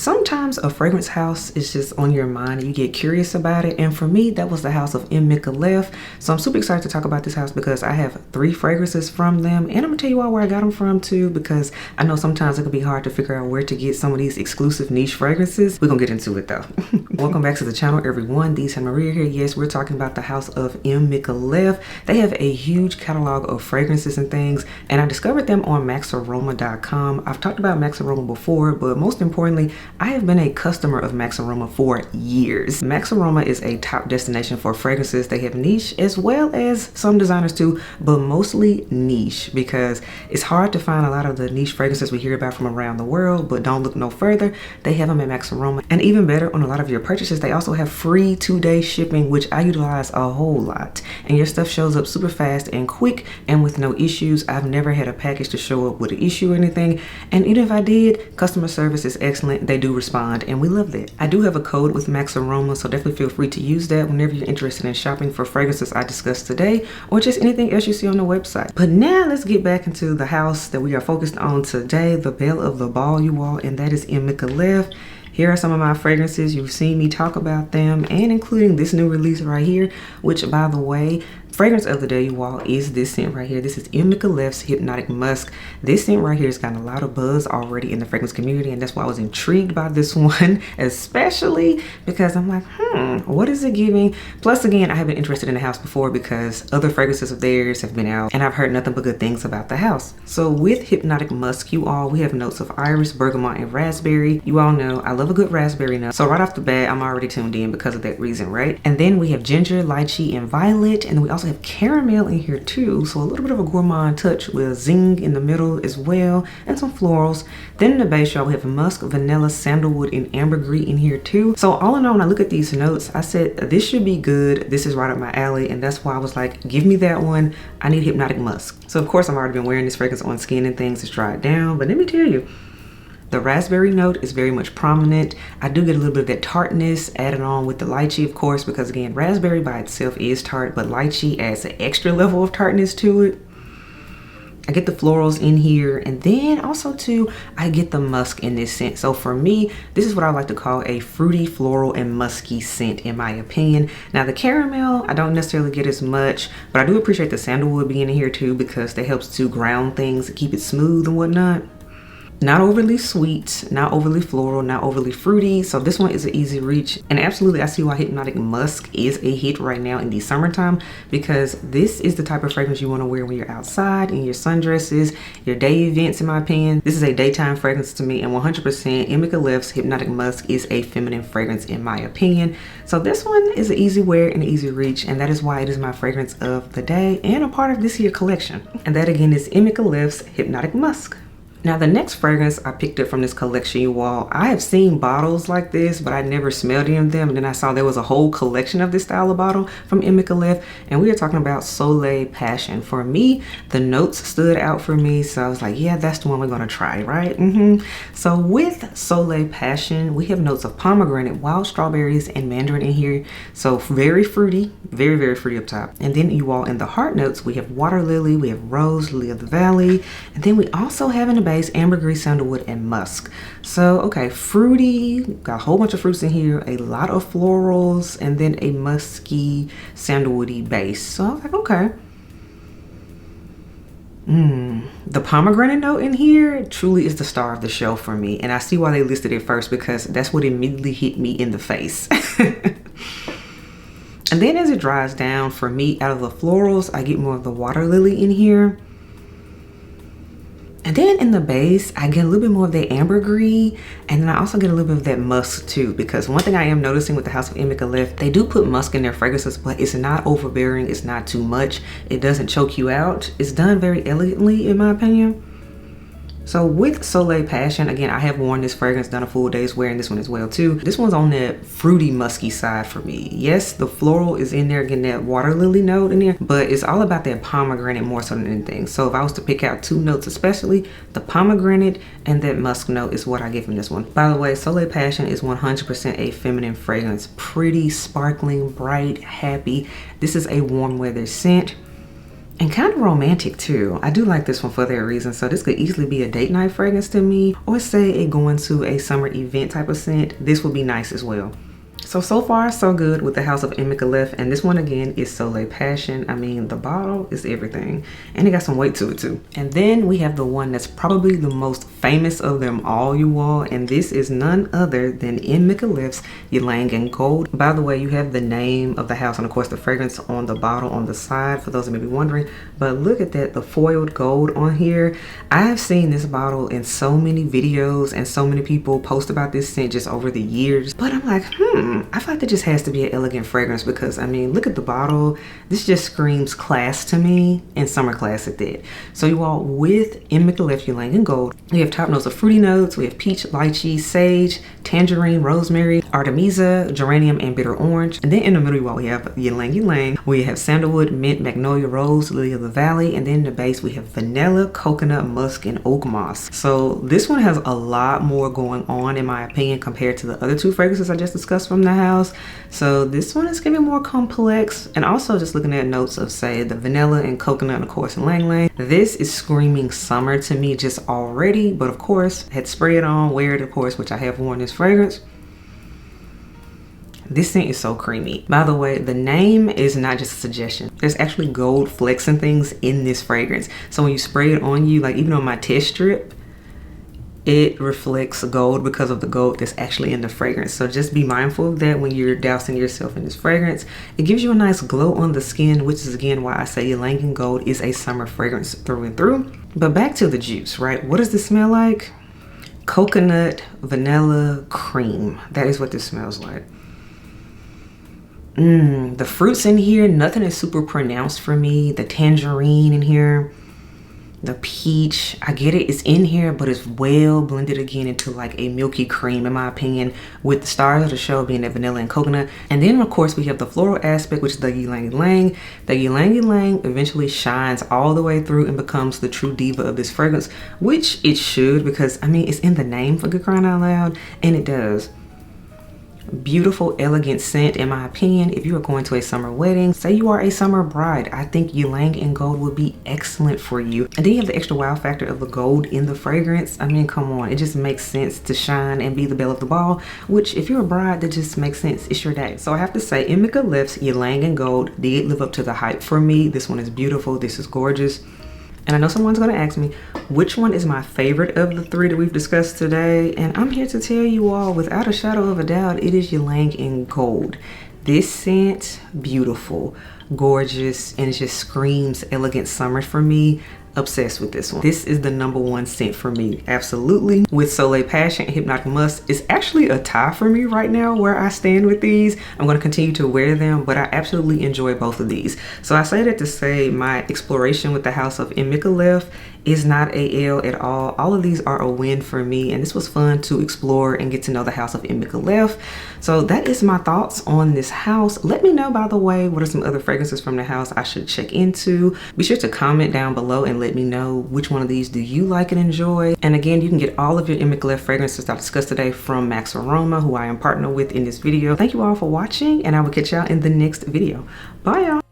Sometimes a fragrance house is just on your mind and you get curious about it. And for me, that was the house of M.Michallef. So I'm super excited to talk about this house because I have 3 fragrances from them. And I'm gonna tell you all where I got them from too, because I know sometimes it can be hard to figure out where to get some of these exclusive niche fragrances. We're gonna get into it though. Welcome back to the channel, everyone. SANTAMARIA here. Yes, we're talking about the house of M.Michallef. They have a huge catalog of fragrances and things, and I discovered them on Maxaroma.com. I've talked about Maxaroma before, but most importantly, I have been a customer of Maxaroma for years. Maxaroma is a top destination for fragrances. They have niche as well as some designers too, but mostly niche because it's hard to find a lot of the niche fragrances we hear about from around the world, but don't look no further. They have them at Maxaroma. And even better, on a lot of your purchases, they also have free 2-day shipping, which I utilize a whole lot. And your stuff shows up super fast and quick and with no issues. I've never had a package to show up with an issue or anything. And even if I did, customer service is excellent. They do respond and we love that. I do have a code with Maxaroma, so definitely feel free to use that whenever you're interested in shopping for fragrances I discussed today or just anything else you see on the website. But now let's get back into the house that we are focused on today, the belle of the ball, you all, and that is M.Michallef. Here are some of my fragrances. You've seen me talk about them, and including this new release right here, which by the way, fragrance of the day, you all, is this scent right here. This is M.Micallef's Hypnotic Musk. This scent right here has gotten a lot of buzz already in the fragrance community, and that's why I was intrigued by this one, especially because I'm like, what is it giving? Plus, again, I have been interested in the house before because other fragrances of theirs have been out, and I've heard nothing but good things about the house. So with Hypnotic Musk, you all, we have notes of iris, bergamot, and raspberry. You all know I love a good raspberry note. So right off the bat, I'm already tuned in because of that reason, right? And then we have ginger, lychee, and violet, and we also have caramel in here too, so a little bit of a gourmand touch with zing in the middle as well, and some florals. Then in the base, y'all, we have musk, vanilla, sandalwood, and ambergris in here too. So all in all, when I look at these notes, I said this should be good. This is right up my alley, and that's why I was like, give me that one. I need Hypnotic Musk. So of course, I've already been wearing this fragrance on skin and things to try it down, but let me tell you, the raspberry note is very much prominent. I do get a little bit of that tartness added on with the lychee, of course, because again, raspberry by itself is tart, but lychee adds an extra level of tartness to it. I get the florals in here, and then also too, I get the musk in this scent. So for me, this is what I like to call a fruity, floral, and musky scent in my opinion. Now the caramel, I don't necessarily get as much, but I do appreciate the sandalwood being in here too because that helps to ground things, keep it smooth and whatnot. Not overly sweet, not overly floral, not overly fruity. So this one is an easy reach. And absolutely, I see why Hypnotic Musk is a hit right now in the summertime, because this is the type of fragrance you want to wear when you're outside in your sundresses, your day events, in my opinion. This is a daytime fragrance to me, and 100% M.Michallef's Hypnotic Musk is a feminine fragrance in my opinion. So this one is an easy wear and an easy reach, and that is why it is my fragrance of the day and a part of this year collection. And that again is M.Michallef's Hypnotic Musk. Now the next fragrance I picked up from this collection, you all, I have seen bottles like this, but I never smelled any of them. And then I saw there was a whole collection of this style of bottle from M.Michallef, and we are talking about Soleil Passion. For me, the notes stood out for me, so I was like, yeah, that's the one we're gonna try, right? So with Soleil Passion, we have notes of pomegranate, wild strawberries, and mandarin in here. So very fruity, very, very fruity up top. And then you all, in the heart notes, we have water lily, we have rose, lily of the valley, and then we also have in the base ambergris, sandalwood, and musk. So okay, fruity, got a whole bunch of fruits in here, a lot of florals, and then a musky sandalwoody base. So I was like, okay, the pomegranate note in here truly is the star of the show for me, and I see why they listed it first, because that's what immediately hit me in the face. And then as it dries down, for me, out of the florals, I get more of the water lily in here. And then in the base, I get a little bit more of that ambergris, and then I also get a little bit of that musk too, because one thing I am noticing with the house of M.Michallef, they do put musk in their fragrances, but it's not overbearing, it's not too much, it doesn't choke you out. It's done very elegantly in my opinion. So with Soleil Passion, again, I have worn this fragrance, done a full day's wearing this one as well too. This one's on that fruity musky side for me. Yes, the floral is in there, getting that water lily note in there, but it's all about that pomegranate more so than anything. So if I was to pick out 2 notes especially, the pomegranate and that musk note is what I give from this one. By the way, Soleil Passion is 100% a feminine fragrance. Pretty, sparkling, bright, happy. This is a warm weather scent. and kind of romantic too. I do like this one for that reason. So this could easily be a date night fragrance to me, or say a going to a summer event type of scent. This would be nice as well. So far so good with the house of M.Michallef, and this one again is Soleil Passion. I mean, the bottle is everything, and it got some weight to it too. And then we have the one that's probably the most famous of them all, you all, and this is none other than M.Michallef's Ylang in Gold. By the way, you have the name of the house and of course the fragrance on the bottle on the side for those who may be wondering, but look at that, the foiled gold on here. I have seen this bottle in so many videos and so many people post about this scent just over the years, but I'm like, I feel like that just has to be an elegant fragrance, because I mean, look at the bottle. This just screams class to me, and summer class at that. So you all, with M.Michallef Ylang in Gold, we have top notes of fruity notes. We have peach, lychee, sage, tangerine, rosemary, artemisia, geranium, and bitter orange. And then in the middle, you all, we have Ylang Ylang. We have sandalwood, mint, magnolia, rose, lily of the valley. And then in the base, we have vanilla, coconut, musk, and oak moss. So this one has a lot more going on, in my opinion, compared to the other two fragrances I just discussed from the house. So this one is getting more complex, and also just looking at notes of, say, the vanilla and coconut, and of course Ylang Ylang. This is screaming summer to me just already, but of course had spray it on, wear it of course, which I have worn this fragrance. This scent is so creamy. By the way, the name is not just a suggestion. There's actually gold flecks and things in this fragrance. So when you spray it on you, like even on my test strip, it reflects gold because of the gold that's actually in the fragrance. So just be mindful of that when you're dousing yourself in this fragrance. It gives you a nice glow on the skin, which is again why I say Ylang in Gold is a summer fragrance through and through. But back to the juice, right? What does this smell like? Coconut, vanilla, cream. That is what this smells like. The fruits in here, nothing is super pronounced for me. The tangerine in here, the peach, I get it, it's in here, but it's well blended again into like a milky cream, in my opinion, with the stars of the show being that vanilla and coconut. And then of course we have the floral aspect, which is the Ylang Ylang. The Ylang Ylang eventually shines all the way through and becomes the true diva of this fragrance, which it should, because I mean, it's in the name, for good crying out loud, and it does. Beautiful, elegant scent, in my opinion. If you are going to a summer wedding, say you are a summer bride, I think Ylang in Gold would be excellent for you. And then you have the extra wow factor of the gold in the fragrance. I mean, come on, it just makes sense to shine and be the belle of the ball, which if you're a bride, that just makes sense. It's your day. So I have to say, M.Michallef's Ylang in Gold did live up to the hype for me. This one is beautiful. This is gorgeous. And I know someone's going to ask me, which one is my favorite of the three that we've discussed today? And I'm here to tell you all, without a shadow of a doubt, it is Ylang in Gold. This scent, beautiful, gorgeous, and it just screams elegant summer for me. Obsessed with this one. This is the #1 scent for me, absolutely. With Soleil Passion and Hypnotic Musk, it's actually a tie for me right now where I stand with these. I'm going to continue to wear them, but I absolutely enjoy both of these. So I say that to say my exploration with the house of M.Michallef is not a L at all. All of these are a win for me, and this was fun to explore and get to know the house of M.Michallef. So that is my thoughts on this house. Let me know, by the way, what are some other fragrances from the house I should check into. Be sure to comment down below and let me know which one of these do you like and enjoy. And again, you can get all of your M.Michallef fragrances I discussed today from Maxaroma, who I am partnered with in this video. Thank you all for watching, and I will catch y'all in the next video. Bye y'all.